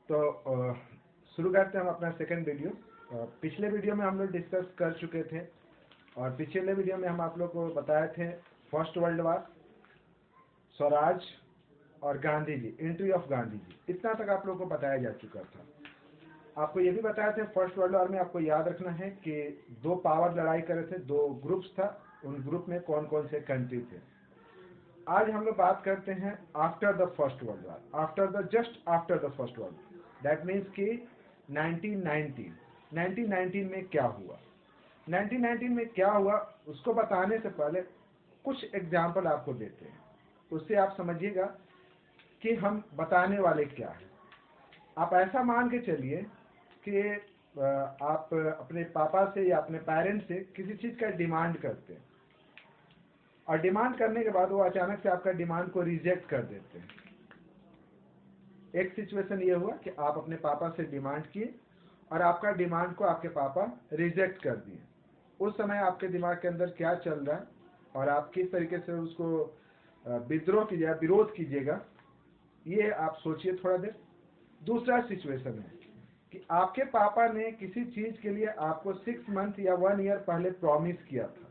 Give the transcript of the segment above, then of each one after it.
तो शुरू करते हैं हम अपना सेकंड वीडियो। पिछले वीडियो में हम लोग डिस्कस कर चुके थे और पिछले वीडियो में हम आप लोग को बताए थे फर्स्ट वर्ल्ड वार, स्वराज और गांधी जी, एंट्री ऑफ गांधी जी, इतना तक आप लोग को बताया जा चुका था। आपको ये भी बताया था फर्स्ट वर्ल्ड वार में आपको याद रखना है कि दो पावर लड़ाई करे थे, दो ग्रुप्स था, उन ग्रुप में कौन कौन से कंट्री थे। आज हम लोग बात करते हैं after the first world war, just after the first world, that means कि 1919 में क्या हुआ। 1919 में क्या हुआ उसको बताने से पहले कुछ एग्जाम्पल आपको देते हैं, उससे आप समझिएगा कि हम बताने वाले क्या हैं। आप ऐसा मान के चलिए कि आप अपने पापा से या अपने पेरेंट्स से किसी चीज़ का डिमांड करते हैं और डिमांड करने के बाद वो अचानक से आपका डिमांड को रिजेक्ट कर देते हैं। एक सिचुएशन ये हुआ कि आप अपने पापा से डिमांड किए और आपका डिमांड को आपके पापा रिजेक्ट कर दिए। उस समय आपके दिमाग के अंदर क्या चल रहा है और आप किस तरीके से उसको विद्रोह कीजिएगा, विरोध कीजिएगा, ये आप सोचिए थोड़ा देर। दूसरा सिचुएशन है कि आपके पापा ने किसी चीज के लिए आपको 6 मंथ या 1 ईयर पहले प्रॉमिस किया था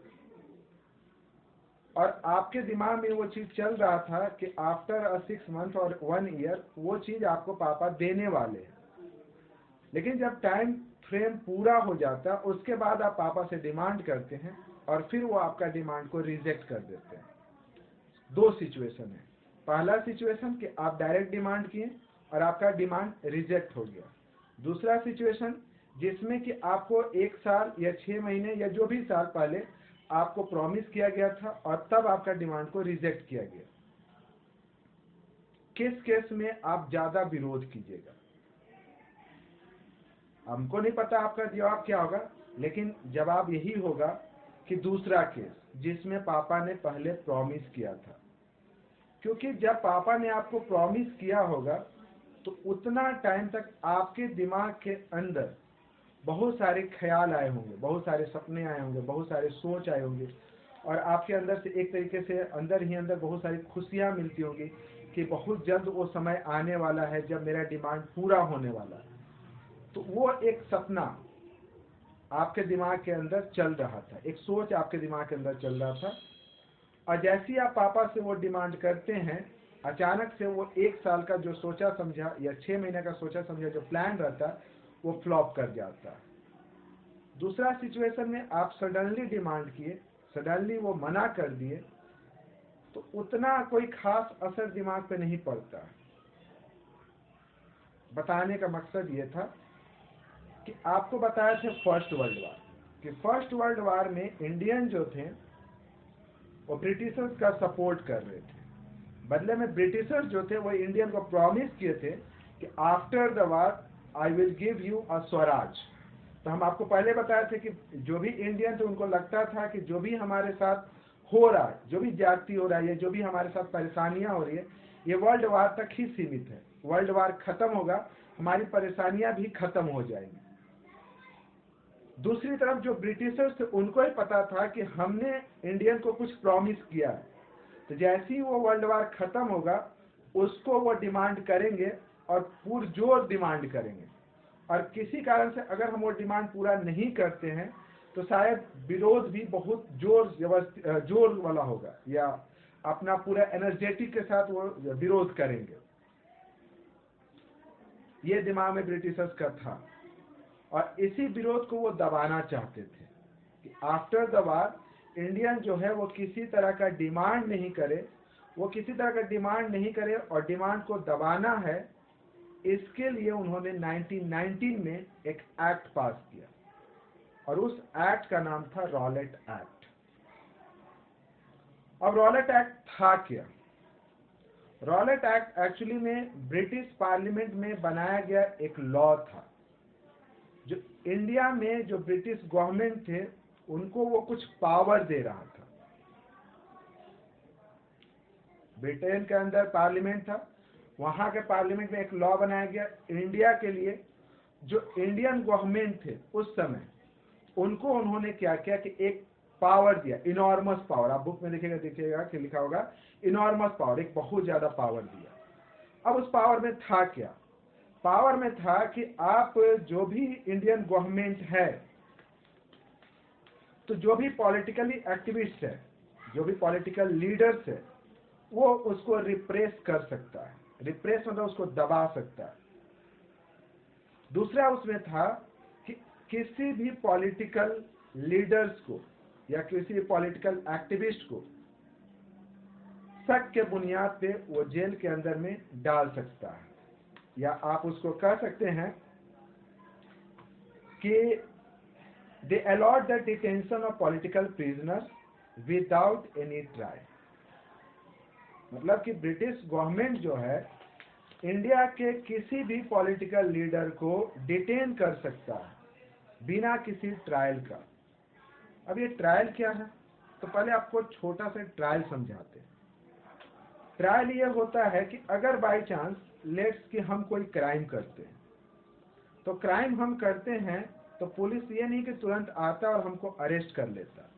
और आपके दिमाग में वो चीज चल रहा था कि आफ्टर 6 मंथ और 1 ईयर वो चीज आपको पापा देने वाले हैं। लेकिन जब टाइम फ्रेम पूरा हो जाता है उसके बाद आप पापा से डिमांड करते हैं और फिर वो आपका डिमांड को रिजेक्ट कर देते हैं। दो सिचुएशन है। पहला सिचुएशन कि आप डायरेक्ट डिमांड किए और आपका डिमांड रिजेक्ट हो गया। दूसरा सिचुएशन जिसमें कि आपको 1 साल या 6 महीने या जो भी साल पहले आपको प्रॉमिस किया गया था और तब आपका डिमांड को रिजेक्ट किया गया। किस केस में आप ज्यादा विरोध कीजिएगा? हमको नहीं पता आपका जवाब क्या होगा, लेकिन जवाब यही होगा कि दूसरा केस जिसमें पापा ने पहले प्रॉमिस किया था। क्योंकि जब पापा ने आपको प्रॉमिस किया होगा तो उतना टाइम तक आपके दिमाग के अंदर बहुत सारे ख्याल आए होंगे, बहुत सारे सपने आए होंगे, बहुत सारे सोच आए होंगे और आपके अंदर से एक तरीके से अंदर ही अंदर बहुत सारी खुशियां मिलती होंगी कि बहुत जल्द वो समय आने वाला है जब मेरा डिमांड पूरा होने वाला है। तो वो एक सपना आपके दिमाग के अंदर चल रहा था, एक सोच आपके दिमाग के अंदर चल रहा था और जैसे ही आप पापा से वो डिमांड करते हैं अचानक से वो 1 साल का जो सोचा समझा या 6 महीने का सोचा समझा जो प्लान रहता है वो फ्लॉप कर जाता है। दूसरा सिचुएशन में आप सडनली डिमांड किए, सडनली वो मना कर दिए, तो उतना कोई खास असर दिमाग पे नहीं पड़ता। बताने का मकसद ये था कि आपको बताया था फर्स्ट वर्ल्ड वार, कि फर्स्ट वर्ल्ड वार में इंडियन जो थे वो ब्रिटिशर्स का सपोर्ट कर रहे थे। बदले में ब्रिटिशर्स जो थे वो इंडियन को प्रॉमिस किए थे कि after the war I will give you अ स्वराज। तो हम आपको पहले बताए थे कि जो भी इंडियन थे उनको लगता था कि जो भी हमारे साथ हो रहा है, जो भी ज्यादती हो रहा है, जो भी हमारे साथ परेशानियां हो रही है, ये वर्ल्ड वार तक ही सीमित है। वर्ल्ड वार खत्म होगा, हमारी परेशानियां भी खत्म हो जाएंगी। दूसरी तरफ जो ब्रिटिशर्स थे उनको ही पता था कि हमने इंडियन को कुछ प्रॉमिस किया है, तो जैसे ही वो वर्ल्ड वार खत्म होगा उसको वो डिमांड करेंगे और पुरजोर डिमांड करेंगे और किसी कारण से अगर हम वो डिमांड पूरा नहीं करते हैं तो शायद विरोध भी बहुत जोर वाला होगा या अपना पूरा एनर्जेटिक के साथ वो विरोध करेंगे। ये दिमाग में ब्रिटिशर्स का था और इसी विरोध को वो दबाना चाहते थे कि आफ्टर द वार इंडियन जो है वो किसी तरह का डिमांड नहीं करे, वो किसी तरह का डिमांड नहीं करे और डिमांड को दबाना है। इसके लिए उन्होंने 1919 में एक एक्ट पास किया और उस एक्ट का नाम था रॉलेट एक्ट। अब रॉलेट एक्ट था क्या? रॉलेट एक्ट एक्चुअली में ब्रिटिश पार्लियामेंट में बनाया गया एक लॉ था जो इंडिया में जो ब्रिटिश गवर्नमेंट थे उनको वो कुछ पावर दे रहा था। ब्रिटेन के अंदर पार्लियामेंट था, वहां के पार्लियामेंट में एक लॉ बनाया गया इंडिया के लिए। जो इंडियन गवर्नमेंट थे उस समय उनको उन्होंने क्या किया कि एक पावर दिया, इनॉर्मस पावर। आप बुक में देखिएगा कि लिखा होगा इनॉर्मस पावर, एक बहुत ज्यादा पावर दिया। अब उस पावर में था क्या? पावर में था कि आप जो भी इंडियन गवर्नमेंट है, तो जो भी पॉलिटिकली एक्टिविस्ट है, जो भी पॉलिटिकल लीडर्स है, वो उसको रिप्रेस कर सकता है। रिप्रेस मतलब उसको दबा सकता है। दूसरा उसमें था कि किसी भी पॉलिटिकल लीडर्स को या किसी भी पॉलिटिकल एक्टिविस्ट को शक के बुनियाद पे वो जेल के अंदर में डाल सकता है, या आप उसको कह सकते हैं कि they allot the detention of political prisoners without any trial. मतलब कि ब्रिटिश गवर्नमेंट जो है इंडिया के किसी भी पॉलिटिकल लीडर को डिटेन कर सकता है बिना किसी ट्रायल का। अब ये ट्रायल क्या है, तो पहले आपको छोटा सा ट्रायल समझाते हैं। ट्रायल ये होता है कि अगर बाय चांस लेट्स कि हम कोई क्राइम करते हैं, तो क्राइम हम करते हैं तो पुलिस ये नहीं कि तुरंत आता और हमको अरेस्ट कर लेता।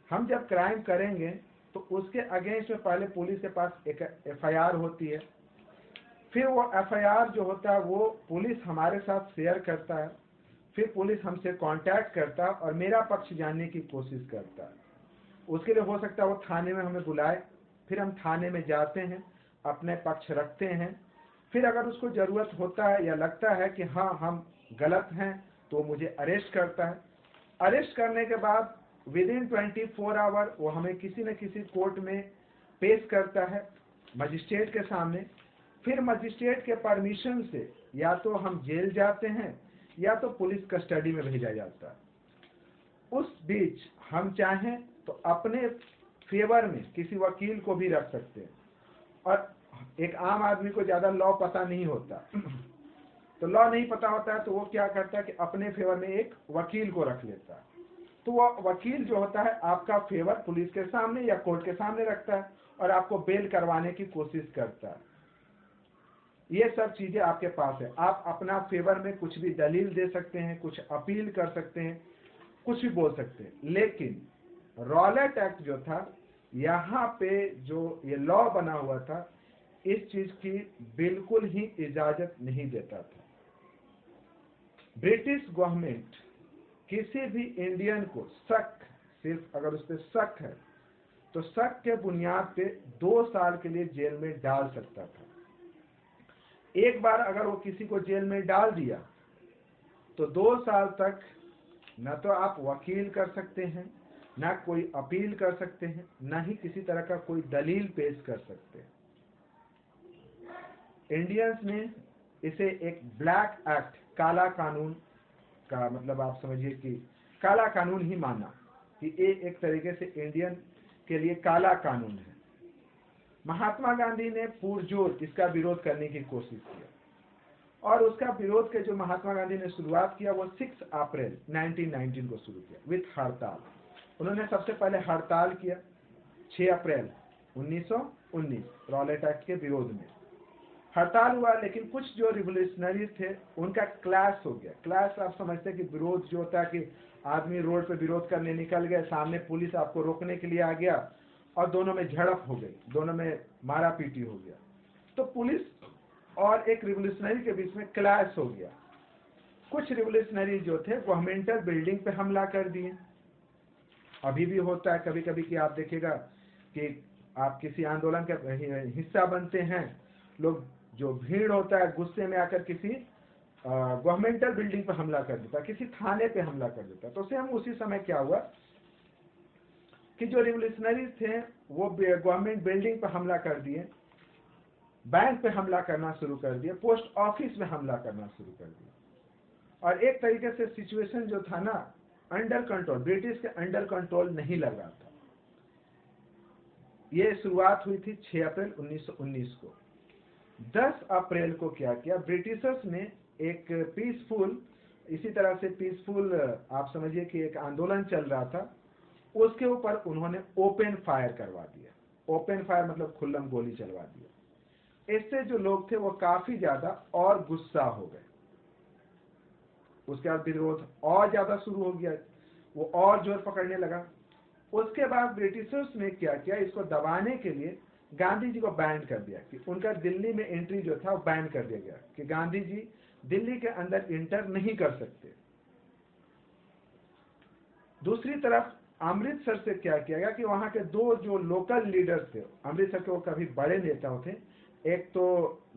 हम जब क्राइम करेंगे तो उसके अगेंस्ट में पहले पुलिस के पास एक एफआईआर होती है, फिर वो एफआईआर जो होता है वो पुलिस हमारे साथ शेयर करता है, फिर पुलिस हमसे कांटेक्ट करता है और मेरा पक्ष जानने की कोशिश करता है। उसके लिए हो सकता है वो थाने में हमें बुलाए, फिर हम थाने में जाते हैं, अपने पक्ष रखते हैं, फिर अगर उसको ज़रूरत होता है या लगता है कि हाँ हम गलत हैं तो मुझे अरेस्ट करता है। अरेस्ट करने के बाद विदिन 24 आवर वो हमें किसी न किसी कोर्ट में पेश करता है, मजिस्ट्रेट के सामने। फिर मजिस्ट्रेट के परमिशन से या तो हम जेल जाते हैं या तो पुलिस कस्टडी में भेजा जाता है। उस बीच हम चाहें तो अपने फेवर में किसी वकील को भी रख सकते हैं। और एक आम आदमी को ज़्यादा लॉ पता नहीं होता तो लॉ नहीं पता होता है तो वो क्या करता है कि अपने फेवर में एक वकील को रख लेता है। तो वो वकील जो होता है आपका फेवर पुलिस के सामने या कोर्ट के सामने रखता है और आपको बेल करवाने की कोशिश करता है। ये सब चीजें आपके पास है। आप अपना फेवर में कुछ भी दलील दे सकते हैं, कुछ अपील कर सकते हैं, कुछ भी बोल सकते हैं। लेकिन रॉलेट एक्ट जो था, यहाँ पे जो ये लॉ बना हुआ था, इस चीज की बिल्कुल ही इजाजत नहीं देता था। ब्रिटिश गवर्नमेंट किसी भी इंडियन को शक, सिर्फ अगर उस पर शक है तो शक के बुनियाद पे 2 साल के लिए जेल में डाल सकता था। एक बार अगर वो किसी को जेल में डाल दिया तो 2 साल तक न तो आप वकील कर सकते हैं, ना कोई अपील कर सकते हैं, ना ही किसी तरह का कोई दलील पेश कर सकते हैं। इंडियंस ने इसे एक ब्लैक एक्ट, काला कानून का मतलब आप समझिए कि काला कानून ही माना कि ये एक तरीके से इंडियन के लिए काला कानून है। महात्मा गांधी ने पुरजोर इसका विरोध करने की कोशिश की और उसका विरोध के जो महात्मा गांधी ने शुरुआत किया वो 6 अप्रैल 1919 को शुरू किया विथ हड़ताल। उन्होंने सबसे पहले हड़ताल किया 6 अप्रैल 1919 रॉलेट एक्ट के विरोध में हड़ताल हुआ। लेकिन कुछ जो रिवोल्यूशनरी थे उनका क्लैश हो गया। क्लैश आप समझते हैं कि विरोध जो होता है कि आदमी रोड पे विरोध करने निकल गए, सामने पुलिस आपको रोकने के लिए आ गया और दोनों में झड़प हो गई, दोनों में मारा पीटी हो गया। तो पुलिस और एक रिवोल्यूशनरी के बीच में क्लैश हो गया। कुछ रिवोल्यूशनरी जो थे गवर्नमेंटल बिल्डिंग पे हमला कर दिए। अभी भी होता है कभी कभी कि आप देखिएगा कि आप किसी आंदोलन का हिस्सा बनते हैं, लोग जो भीड़ होता है गुस्से में आकर किसी गवर्नमेंटल बिल्डिंग पर हमला कर देता, किसी थाने पे हमला कर देता। तो सेम उसी समय क्या हुआ कि जो रिवोल्यूशनरीज थे वो गवर्नमेंट बिल्डिंग पर हमला कर दिए, बैंक पे हमला करना शुरू कर दिए, पोस्ट ऑफिस में हमला करना शुरू कर दिया। और एक तरीके से सिचुएशन जो था ना अंडर कंट्रोल, ब्रिटिश के अंडर कंट्रोल नहीं लग रहा था। ये शुरुआत हुई थी 6 अप्रैल 1919 को। 10 अप्रैल को क्या किया, ब्रिटिशर्स ने एक पीसफुल, इसी तरह से पीसफुल आप समझिए कि एक आंदोलन चल रहा था, उसके ऊपर उन्होंने ओपन फायर करवा दिया। ओपन फायर मतलब खुल्लम गोली चलवा दिया। इससे जो लोग थे वो काफी ज्यादा और गुस्सा हो गए। उसके बाद विरोध और ज्यादा शुरू हो गया, वो और जोर पकड़ने लगा। उसके बाद ब्रिटिशर्स ने क्या किया, इसको दबाने के लिए गांधी जी को बैन कर दिया कि उनका दिल्ली में एंट्री जो था वो बैन कर दिया गया कि गांधी जी दिल्ली के अंदर इंटर नहीं कर सकते। दूसरी तरफ अमृतसर से क्या किया गया कि वहां के दो जो लोकल लीडर्स थे, अमृतसर के वो कभी बड़े नेता थे, एक तो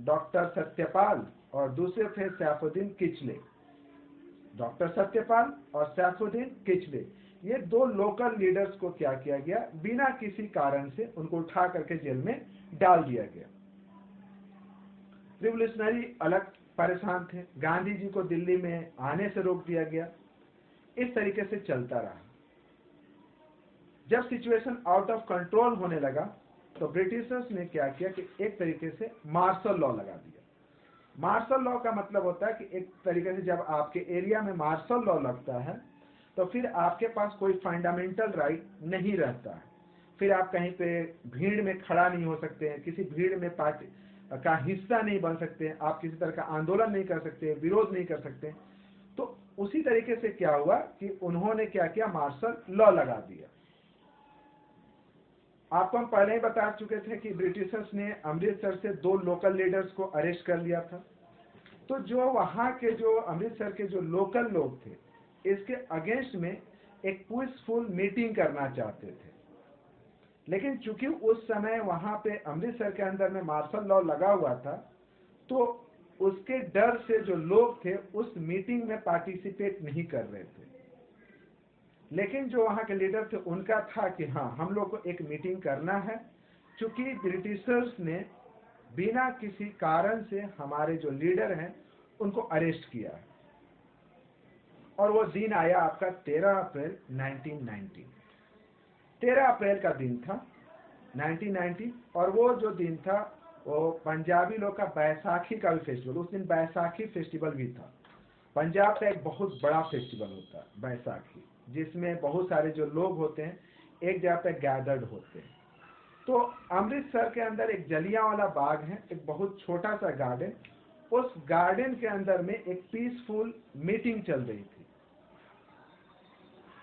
डॉक्टर सत्यपाल और दूसरे थे सैफुद्दीन किचले। डॉक्टर सत्यपाल और सैफुद्दीन किचले, ये दो लोकल लीडर्स को क्या किया गया, बिना किसी कारण से उनको उठा करके जेल में डाल दिया गया। रिवोल्यूशनरी अलग परेशान थे, गांधी जी को दिल्ली में आने से रोक दिया गया। इस तरीके से चलता रहा। जब सिचुएशन आउट ऑफ कंट्रोल होने लगा तो ब्रिटिशर्स ने क्या किया कि एक तरीके से मार्शल लॉ लगा दिया। मार्शल लॉ का मतलब होता है कि एक तरीके से जब आपके एरिया में मार्शल लॉ लगता है तो फिर आपके पास कोई फंडामेंटल राइट नहीं रहता है। फिर आप कहीं पे भीड़ में खड़ा नहीं हो सकते हैं, किसी भीड़ में पार्टी का हिस्सा नहीं बन सकते हैं, आप किसी तरह का आंदोलन नहीं कर सकते, विरोध नहीं कर सकते। तो उसी तरीके से क्या हुआ कि उन्होंने क्या किया, मार्शल लॉ लगा दिया। आपको हम पहले ही बता चुके थे कि ब्रिटिशर्स ने अमृतसर से दो लोकल लीडर्स को अरेस्ट कर लिया था। तो जो वहां के जो अमृतसर के जो लोकल लोग थे, इसके अगेंस्ट में एक पीसफुल मीटिंग करना चाहते थे, लेकिन चूंकि उस समय वहां पे अमृतसर के अंदर में मार्शल लॉ लगा हुआ था, तो उसके डर से जो लोग थे उस मीटिंग में पार्टिसिपेट नहीं कर रहे थे। लेकिन जो वहां के लीडर थे उनका था कि हाँ, हम लोग को एक मीटिंग करना है, क्योंकि ब्रिटिशर्स ने बिना किसी कारण से हमारे जो लीडर हैं उनको अरेस्ट किया है। और वो दिन आया आपका 13 अप्रैल 1990। 13 अप्रैल का दिन था 1990, और वो जो दिन था वो पंजाबी लोग का बैसाखी का भी फेस्टिवल, उस दिन बैसाखी फेस्टिवल भी था। पंजाब का एक बहुत बड़ा फेस्टिवल होता है बैसाखी, जिसमें बहुत सारे जो लोग होते हैं एक जगह पे गैदर्ड होते हैं। तो अमृतसर के अंदर एक जलियांवाला बाग है, एक बहुत छोटा सा गार्डन, उस गार्डन के अंदर में एक पीसफुल मीटिंग चल रही थी।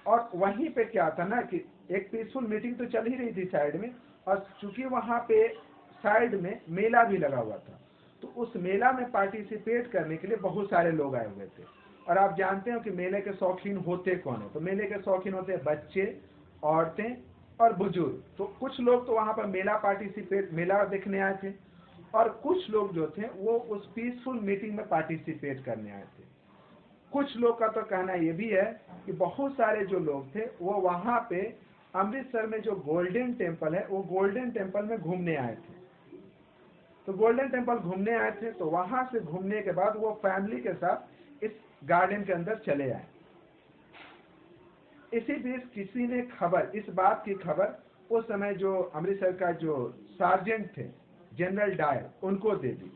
और वहीं पे क्या था ना कि एक पीसफुल मीटिंग तो चल ही रही थी साइड में, और चूंकि वहां पे साइड में मेला भी लगा हुआ था, तो उस मेला में पार्टिसिपेट करने के लिए बहुत सारे लोग आए हुए थे। और आप जानते हो कि मेले के शौकीन होते कौन है, तो मेले के शौकीन होते हैं बच्चे, औरतें और बुजुर्ग। तो कुछ लोग तो वहां पर मेला देखने आए थे, और कुछ लोग जो थे वो उस पीसफुल मीटिंग में पार्टिसिपेट करने आए थे। कुछ लोग का तो कहना ये भी है कि बहुत सारे जो लोग थे वो वहां पे अमृतसर में जो गोल्डन टेम्पल है, वो गोल्डन टेम्पल में घूमने आए थे। तो गोल्डन टेम्पल घूमने आए थे, तो वहां से घूमने के बाद वो फैमिली के साथ इस गार्डन के अंदर चले आए। इसी बीच किसी ने खबर, इस बात की खबर उस समय जो अमृतसर का जो सार्जेंट थे जनरल डायर, उनको दे दी।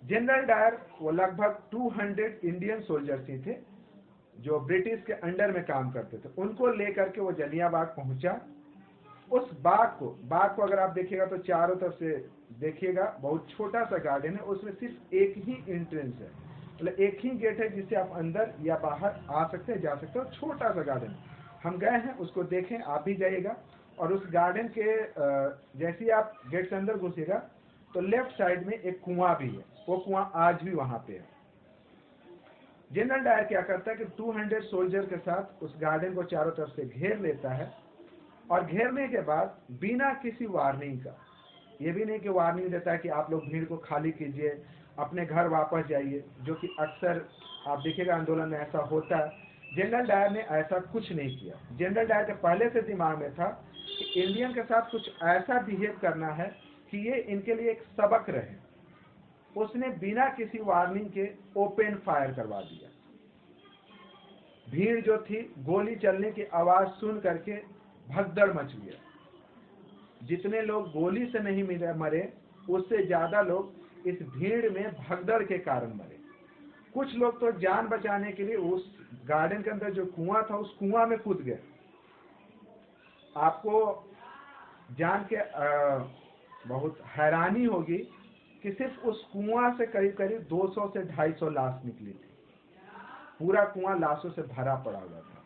जनरल डायर वो लगभग 200 इंडियन सोल्जर्स ही थे जो ब्रिटिश के अंडर में काम करते थे। उनको लेकर के वो जलियांबाग पहुंचा। उस बाग को अगर आप देखिएगा तो चारों तरफ से देखिएगा, बहुत छोटा सा गार्डन है, उसमें सिर्फ एक ही एंट्रेंस है, मतलब एक ही गेट है जिससे आप अंदर या बाहर आ सकते हैं, जा सकते हो। छोटा सा गार्डन, हम गए हैं, उसको देखें, आप भी जाइएगा। और उस गार्डन के जैसे ही आप गेट से अंदर घुसेगा तो लेफ्ट साइड में एक कुआं भी है, वो कुआं आज भी वहां पे है। जनरल डायर क्या करता है कि 200 सोल्जर के साथ उस गार्डन को चारों तरफ से घेर लेता है, और घेरने के बाद बिना किसी वार्निंग का, ये भी नहीं कि वार्निंग देता है कि आप लोग भीड़ को खाली कीजिए, अपने घर वापस जाइए, जो कि अक्सर आप देखिएगा आंदोलन में ऐसा होता है। जनरल डायर ने ऐसा कुछ नहीं किया। जनरल डायर के पहले से दिमाग में था कि इंडियन के साथ कुछ ऐसा बिहेव करना है कि ये इनके लिए एक सबक रहे। उसने बिना किसी वार्निंग के ओपन फायर करवा दिया। भीड़ जो थी, गोली चलने की आवाज सुन करके भगदड़ मच गया। जितने लोग गोली से नहीं मरे, उससे ज्यादा लोग इस भीड़ में भगदड़ के कारण मरे। कुछ लोग तो जान बचाने के लिए उस गार्डन के अंदर जो कुआं था, उस कुआं में कूद गए। आपको जान के बहुत हैरानी होगी कि सिर्फ उस कुआं से करीब करीब 200 से 250 लाश निकली थी। पूरा कुआं लाशों से भरा पड़ा हुआ था।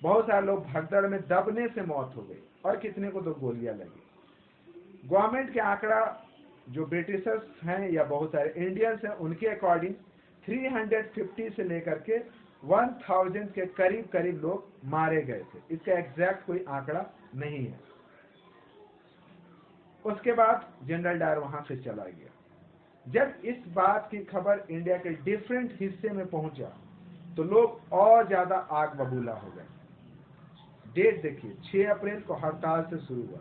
बहुत सारे लोग भगदड़ में दबने से मौत हो गई, और कितने को तो गोलियां लगी। गवर्नमेंट के आंकड़ा जो ब्रिटिशर्स हैं या बहुत सारे इंडियंस हैं उनके अकॉर्डिंग 350 से लेकर के 1000 के करीब करीब लोग मारे गए थे। इसका एग्जैक्ट कोई आंकड़ा नहीं है। उसके बाद जनरल डायर वहां से चला गया। जब इस बात की खबर इंडिया के डिफरेंट हिस्से में पहुंचा तो लोग और ज्यादा आग बबूला हो गए। डेट देखिए, 6 अप्रैल को हड़ताल से शुरू हुआ,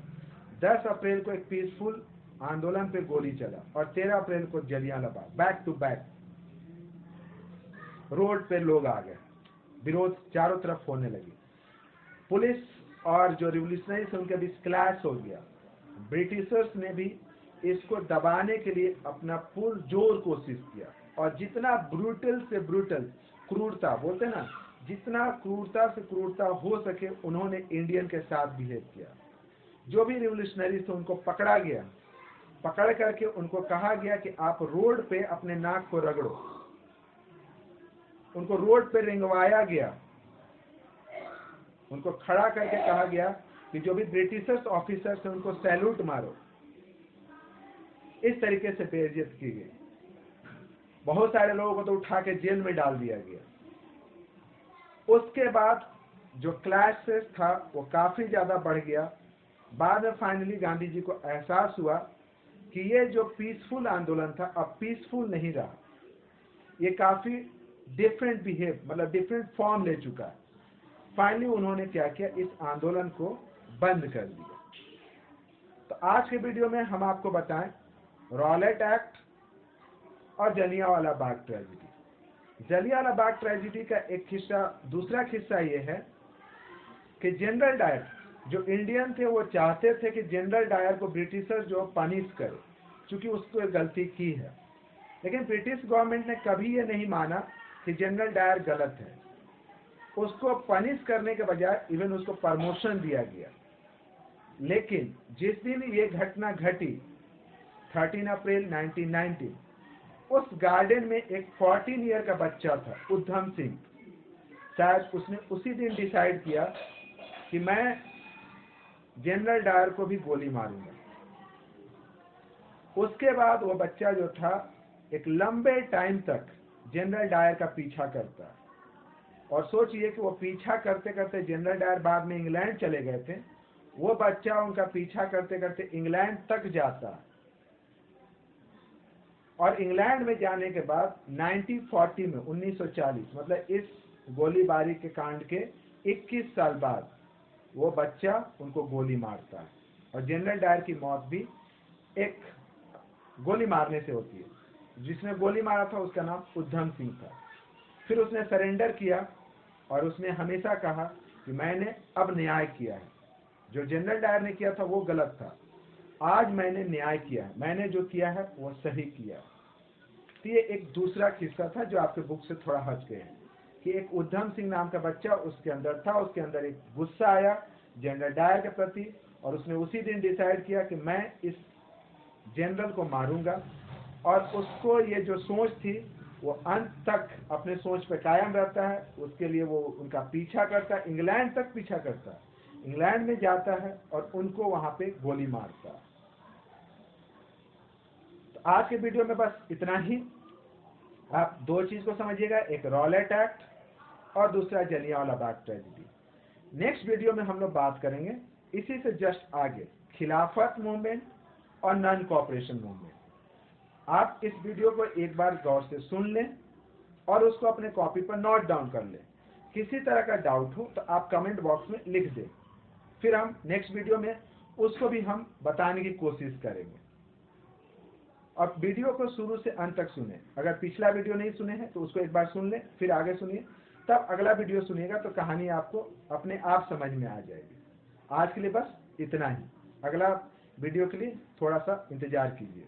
10 अप्रैल को एक पीसफुल आंदोलन पे गोली चला और 13 अप्रैल को Jallianwala Bagh, back to back road पे लोग आ गए। विरोध चारों तरफ होने लगी। पुलिस और जो रिवोल्यूशनरीज उनके बीच क्लैश हो गया। ब्रिटिशर्स ने भी इसको दबाने के लिए अपना पुरजोर कोशिश किया और जितना ब्रूटल से ब्रूटल क्रूरता बोलते हैं ना, जितना क्रूरता से क्रूरता हो सके उन्होंने इंडियन के साथ बिहेव किया। जो भी रिवोल्यूशनरीज थे उनको पकड़ा गया, पकड़ करके उनको कहा गया कि आप रोड पे अपने नाक को रगड़ो। उनको रोड पे रेंगवाया गया, उनको खड़ा करके कहा गया कि जो भी ब्रिटिशर्स ऑफिसर्स हैं उनको सैल्यूट मारो। इस तरीके से बेइज्जत की गई। बहुत सारे लोगों को तो उठा के जेल में डाल दिया गया। उसके बाद जो क्लैशेस था वो काफी ज्यादा बढ़ गया। बाद में फाइनली गांधी जी को एहसास हुआ कि ये जो पीसफुल आंदोलन था अब पीसफुल नहीं रहा, ये काफी डिफरेंट बिहेव मतलब डिफरेंट फॉर्म ले चुका है। फाइनली उन्होंने क्या किया, इस आंदोलन को बंद कर दिया। तो आज के वीडियो में हम आपको बताएं रॉलेट एक्ट और जलियांवाला बाग ट्रेजेडी। जलियांवाला बाग ट्रेजेडी का एक हिस्सा, दूसरा हिस्सा ये है कि जनरल डायर जो इंडियन थे वो चाहते थे कि जनरल डायर को ब्रिटिशर्स जो पनिश करे क्योंकि उसको एक गलती की है। लेकिन ब्रिटिश गवर्नमेंट ने कभी ये नहीं माना कि जनरल डायर गलत है। उसको पनिश करने के बजाय इवन उसको प्रमोशन दिया गया। लेकिन जिस दिन ये घटना घटी 13 अप्रैल 1919, उस गार्डन में एक 14 ईयर का बच्चा था उधम सिंह। शायद उसने उसी दिन डिसाइड किया कि मैं जनरल डायर को भी गोली मारूंगा। उसके बाद वो बच्चा जो था एक लंबे टाइम तक जनरल डायर का पीछा करता। और सोचिए कि वो पीछा करते करते जनरल डायर बाद में इंग्लैंड चले गए थे। वो बच्चा उनका पीछा करते करते इंग्लैंड तक जाता और इंग्लैंड में जाने के बाद 1940 में 1940 मतलब इस गोलीबारी के कांड के 21 साल बाद वो बच्चा उनको गोली मारता है। और जनरल डायर की मौत भी एक गोली मारने से होती है। जिसने गोली मारा था उसका नाम उधम सिंह था। फिर उसने सरेंडर किया और उसने हमेशा कहा कि मैंने अब न्याय किया है, जो जनरल डायर ने किया था वो गलत था, आज मैंने न्याय किया है, मैंने जो किया है वो सही किया। तो ये एक दूसरा किस्सा था जो आपके बुक से थोड़ा हट गए हैं कि एक उधम सिंह नाम का बच्चा उसके अंदर था, उसके अंदर एक गुस्सा आया जनरल डायर के प्रति और उसने उसी दिन डिसाइड किया कि मैं इस जनरल को मारूंगा। और उसको ये जो सोच थी वो अंत तक अपने सोच पे कायम रहता है। उसके लिए वो उनका पीछा करता है, इंग्लैंड तक पीछा करता है, इंग्लैंड में जाता है और उनको वहां पे गोली मारता है। तो आज के वीडियो में बस इतना ही। आप दो चीज को समझिएगा, एक रॉलेट एक्ट और दूसरा Jallianwala Bagh tragedy. Next video में हम लोग बात करेंगे इसी से जस्ट आगे खिलाफत मूवमेंट और नॉन कॉपरेशन मूवमेंट। आप इस वीडियो को एक बार गौर से सुन लें और उसको अपने कॉपी पर नोट डाउन कर लें। किसी तरह का डाउट हो तो आप कमेंट बॉक्स में लिख दें, फिर हम नेक्स्ट वीडियो में उसको भी हम बताने की कोशिश करेंगे। और वीडियो को शुरू से अंत तक सुने। अगर पिछला वीडियो नहीं सुने हैं तो उसको एक बार सुन लें, फिर आगे सुनिए, तब अगला वीडियो सुनिएगा तो कहानी आपको अपने आप समझ में आ जाएगी। आज के लिए बस इतना ही। अगला वीडियो के लिए थोड़ा सा इंतजार कीजिए।